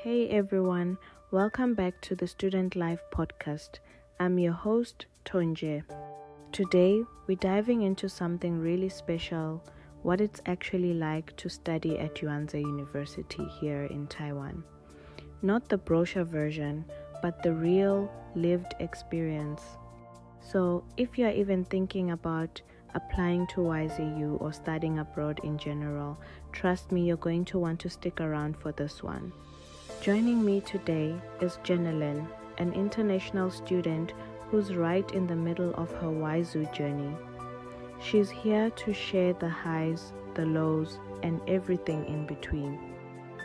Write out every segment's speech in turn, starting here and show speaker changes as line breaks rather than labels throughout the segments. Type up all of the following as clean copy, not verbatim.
Hey everyone, welcome back to the Student Life podcast. I'm your host, Tonjie. Today, we're diving into something really special, what it's actually like to study at Yuan Ze University here in Taiwan. Not the brochure version, but the real, lived experience. So, if you're even thinking about applying to YZU or studying abroad in general, trust me, you're going to want to stick around for this one. Joining me today is Jennelyn, an international student who's right in the middle of her YZU journey. She's here to share the highs, the lows, and everything in between.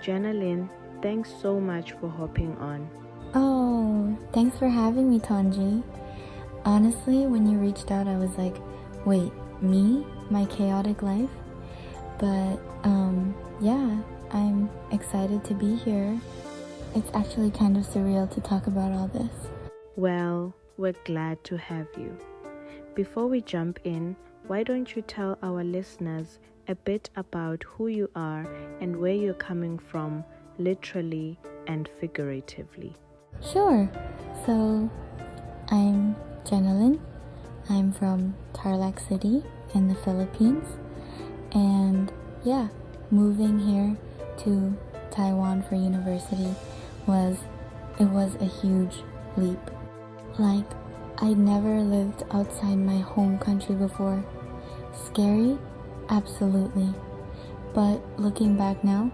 Jennelyn, thanks so much for hopping on.
Oh, thanks for having me, Tonjie. Honestly, when you reached out, I was like, wait, me? My chaotic life? But, yeah, I'm excited to be here. It's actually kind of surreal to talk about all this.
Well, we're glad to have you. Before we jump in, why don't you tell our listeners a bit about who you are and where you're coming from, literally and figuratively?
Sure. So, I'm Jennelyn. I'm from Tarlac City in the Philippines. And yeah, moving here to Taiwan for university was a huge leap. Like, I'd never lived outside my home country before. Scary? Absolutely. But looking back now,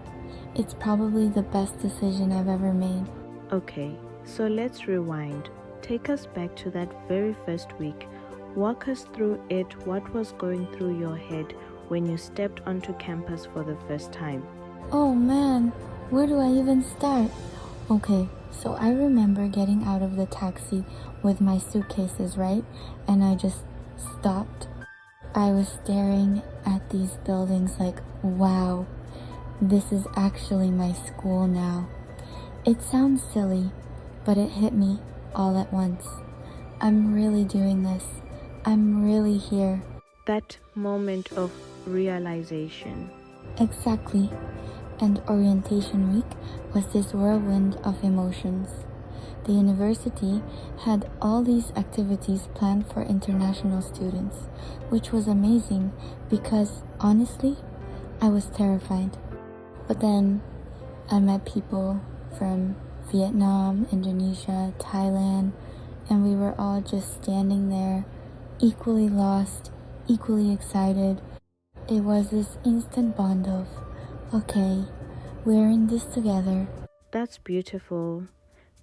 it's probably the best decision I've ever made.
Okay, so let's rewind. Take us back to that very first week. Walk us through it. What was going through your head when you stepped onto campus for the first time?
Oh man, where do I even start? Okay, so I remember getting out of the taxi with my suitcases, right? And I just stopped. I was staring at these buildings like, wow, this is actually my school now. It sounds silly, but it hit me all at once. I'm really doing this. I'm really here.
That moment of realization.
Exactly. And orientation week was this whirlwind of emotions. The university had all these activities planned for international students, which was amazing because, honestly, I was terrified. But then I met people from Vietnam, Indonesia, Thailand, and we were all just standing there, equally lost, equally excited. It was this instant bond of, okay, we're in this together.
That's beautiful.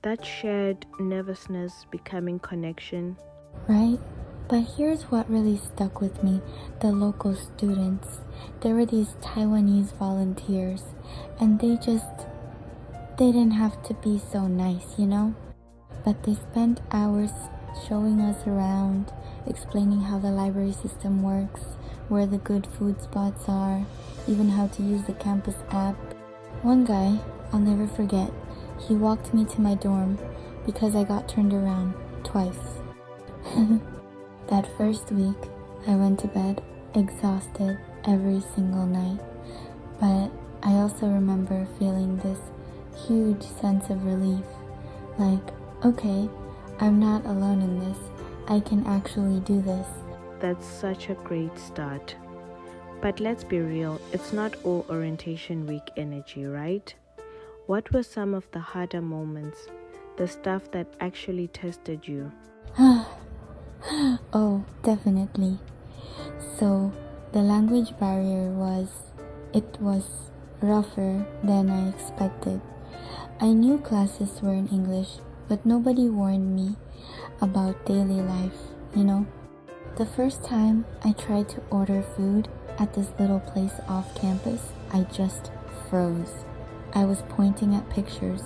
That shared nervousness becoming connection.
Right? But here's what really stuck with me, the local students. There were these Taiwanese volunteers, and they didn't have to be so nice, you know? But they spent hours showing us around, explaining how the library system works, where the good food spots are, even how to use the campus app. One guy, I'll never forget, he walked me to my dorm because I got turned around twice. That first week, I went to bed exhausted every single night. But I also remember feeling this huge sense of relief. Like, okay, I'm not alone in this. I can actually do this.
That's such a great start. But let's be real, it's not all orientation week energy, right? What were some of the harder moments? The stuff that actually tested you?
Oh, definitely. So, the language barrier was rougher than I expected. I knew classes were in English, but nobody warned me about daily life, you know? The first time I tried to order food at this little place off campus, I just froze. I was pointing at pictures.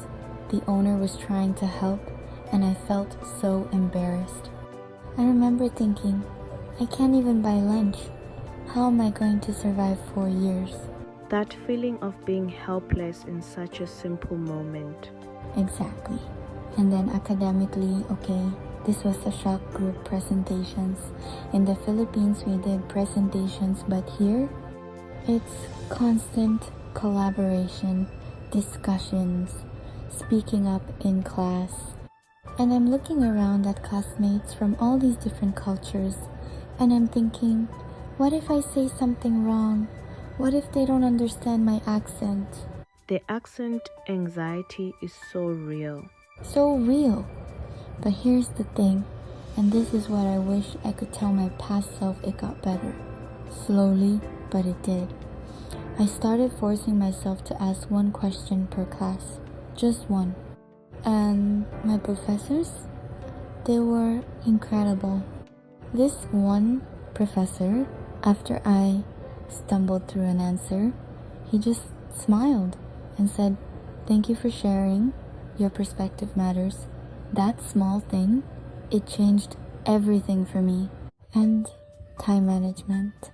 The owner was trying to help, and I felt so embarrassed. I remember thinking, I can't even buy lunch. How am I going to survive 4 years?
That feeling of being helpless in such a simple moment.
Exactly. And then academically, okay, this was the shock group presentations. In the Philippines, we did presentations, but here, it's constant collaboration, discussions, speaking up in class. And I'm looking around at classmates from all these different cultures, and I'm thinking, what if I say something wrong? What if they don't understand my accent?
The accent anxiety is so real.
So real. But here's the thing, and this is what I wish I could tell my past self it got better. Slowly, but it did. I started forcing myself to ask one question per class. Just one. And my professors? They were incredible. This one professor, after I stumbled through an answer, he just smiled and said, "Thank you for sharing. Your perspective matters." That small thing, it changed everything for me. And time management.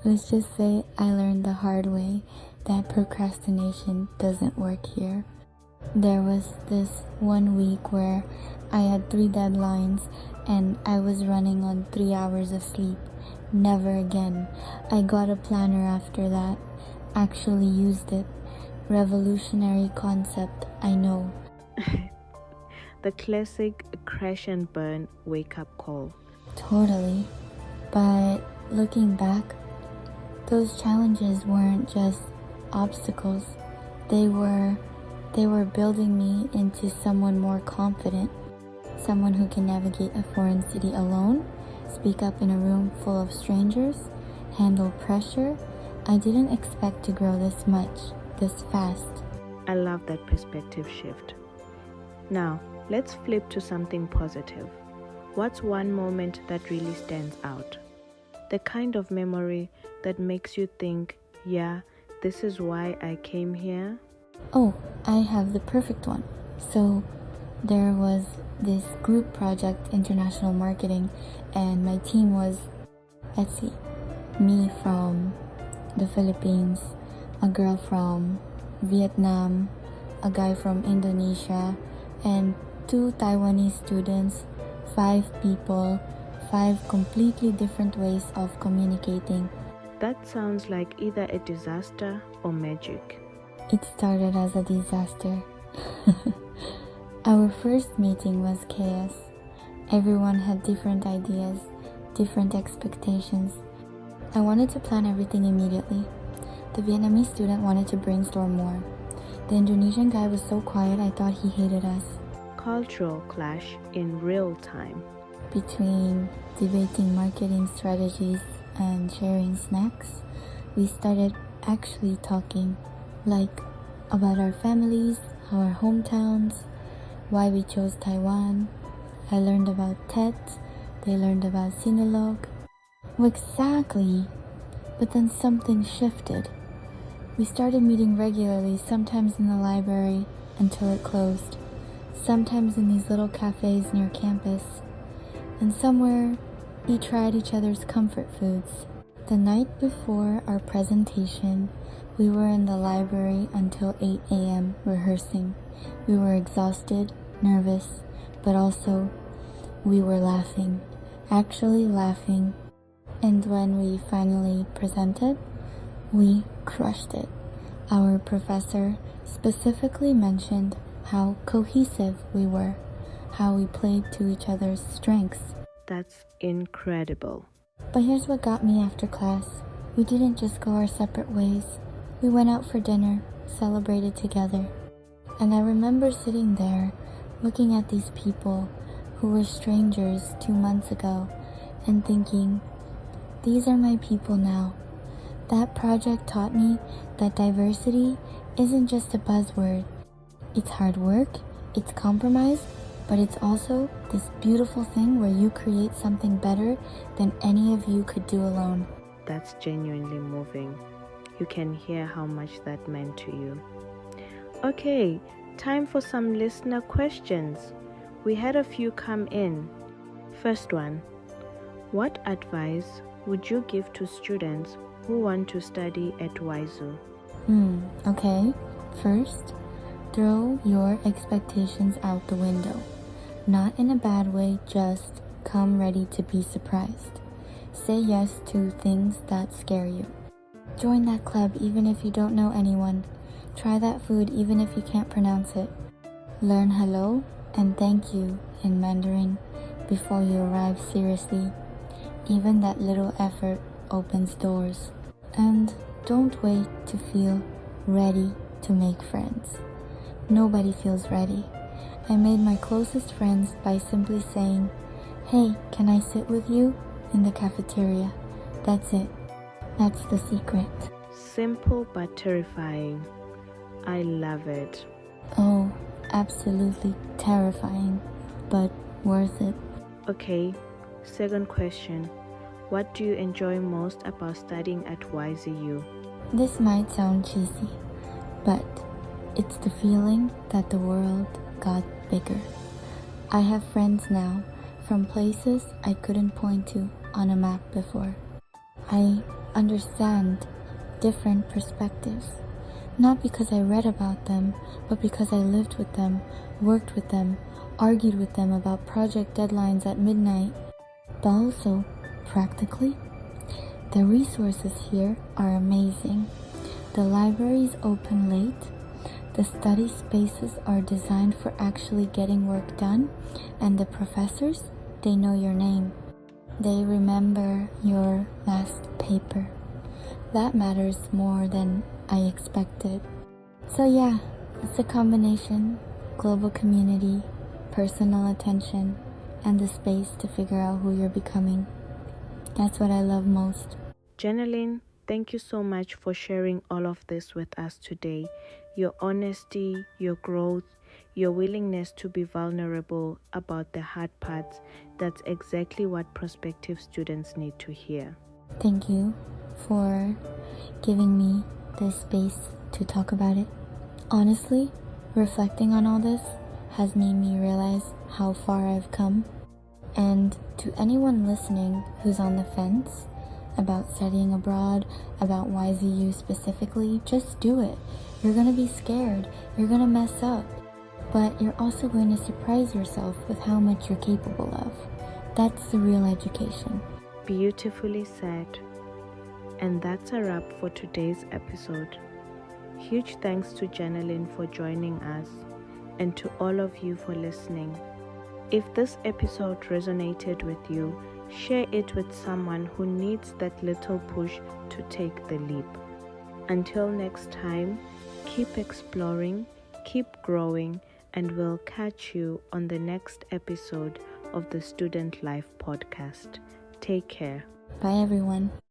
Let's just say I learned the hard way that procrastination doesn't work here. There was this one week where I had 3 deadlines and I was running on 3 hours of sleep. Never again. I got a planner after that. Actually used it. Revolutionary concept, I know.
The classic crash and burn wake-up call.
Totally. But looking back, those challenges weren't just obstacles. They were building me into someone more confident, someone who can navigate a foreign city alone, speak up in a room full of strangers, handle pressure. I didn't expect to grow this much, this fast.
I love that perspective shift. Now, let's flip to something positive. What's one moment that really stands out? The kind of memory that makes you think, yeah, this is why I came here?
Oh, I have the perfect one. So there was this group project, international marketing, and my team was, let's see, me from the Philippines, a girl from Vietnam, a guy from Indonesia, and 2 Taiwanese students, 5 people, 5 completely different ways of communicating.
That sounds like either a disaster or magic.
It started as a disaster. Our first meeting was chaos. Everyone had different ideas, different expectations. I wanted to plan everything immediately. The Vietnamese student wanted to brainstorm more. The Indonesian guy was so quiet I thought he hated us.
Cultural clash in real time.
Between debating marketing strategies and sharing snacks, we started actually talking, like about our families, our hometowns, why we chose Taiwan. I learned about TET, they learned about Sinulog. Exactly, but then something shifted. We started meeting regularly, sometimes in the library until it closed, sometimes in these little cafes near campus, and somewhere we tried each other's comfort foods. The night before our presentation, we were in the library until 8 a.m. rehearsing. We were exhausted, nervous, but also we were laughing, actually laughing. And when we finally presented, we crushed it. Our professor specifically mentioned how cohesive we were, how we played to each other's strengths.
That's incredible.
But here's what got me after class. We didn't just go our separate ways. We went out for dinner, celebrated together. And I remember sitting there, looking at these people who were strangers 2 months ago, and thinking, these are my people now. That project taught me that diversity isn't just a buzzword. It's hard work, it's compromise, but it's also this beautiful thing where you create something better than any of you could do alone.
That's genuinely moving. You can hear how much that meant to you. Okay, time for some listener questions. We had a few come in. First one, what advice would you give to students who want to study at YZU?
Okay. First, throw your expectations out the window. Not in a bad way, just come ready to be surprised. Say yes to things that scare you. Join that club even if you don't know anyone. Try that food even if you can't pronounce it. Learn hello and thank you in Mandarin before you arrive seriously. Even that little effort opens doors. And don't wait to feel ready to make friends. Nobody feels ready. I made my closest friends by simply saying, "Hey, can I sit with you?" in the cafeteria. That's it. That's the secret.
Simple but terrifying. I love it.
Oh, absolutely terrifying, but worth it.
Okay, second question. What do you enjoy most about studying at YZU?
This might sound cheesy, but it's the feeling that the world got bigger. I have friends now from places I couldn't point to on a map before. I understand different perspectives, not because I read about them, but because I lived with them, worked with them, argued with them about project deadlines at midnight. But also, practically, the resources here are amazing. The libraries open late, the study spaces are designed for actually getting work done, and the professors, they know your name. They remember your last paper. That matters more than I expected. So yeah, it's a combination: global community, personal attention, and the space to figure out who you're becoming. That's what I love most.
Jennelyn, thank you so much for sharing all of this with us today. Your honesty, your growth, your willingness to be vulnerable about the hard parts, that's exactly what prospective students need to hear.
Thank you for giving me this space to talk about it. Honestly, reflecting on all this has made me realize how far I've come. And to anyone listening who's on the fence about studying abroad, about YZU specifically, just do it. You're gonna be scared, you're gonna mess up, but you're also going to surprise yourself with how much you're capable of. That's the real education.
Beautifully said. And that's a wrap for today's episode. Huge thanks to Jennelyn for joining us and to all of you for listening. If this episode resonated with you, share it with someone who needs that little push to take the leap. Until next time, keep exploring, keep growing, and we'll catch you on the next episode of the Student Life Podcast. Take care.
Bye, everyone.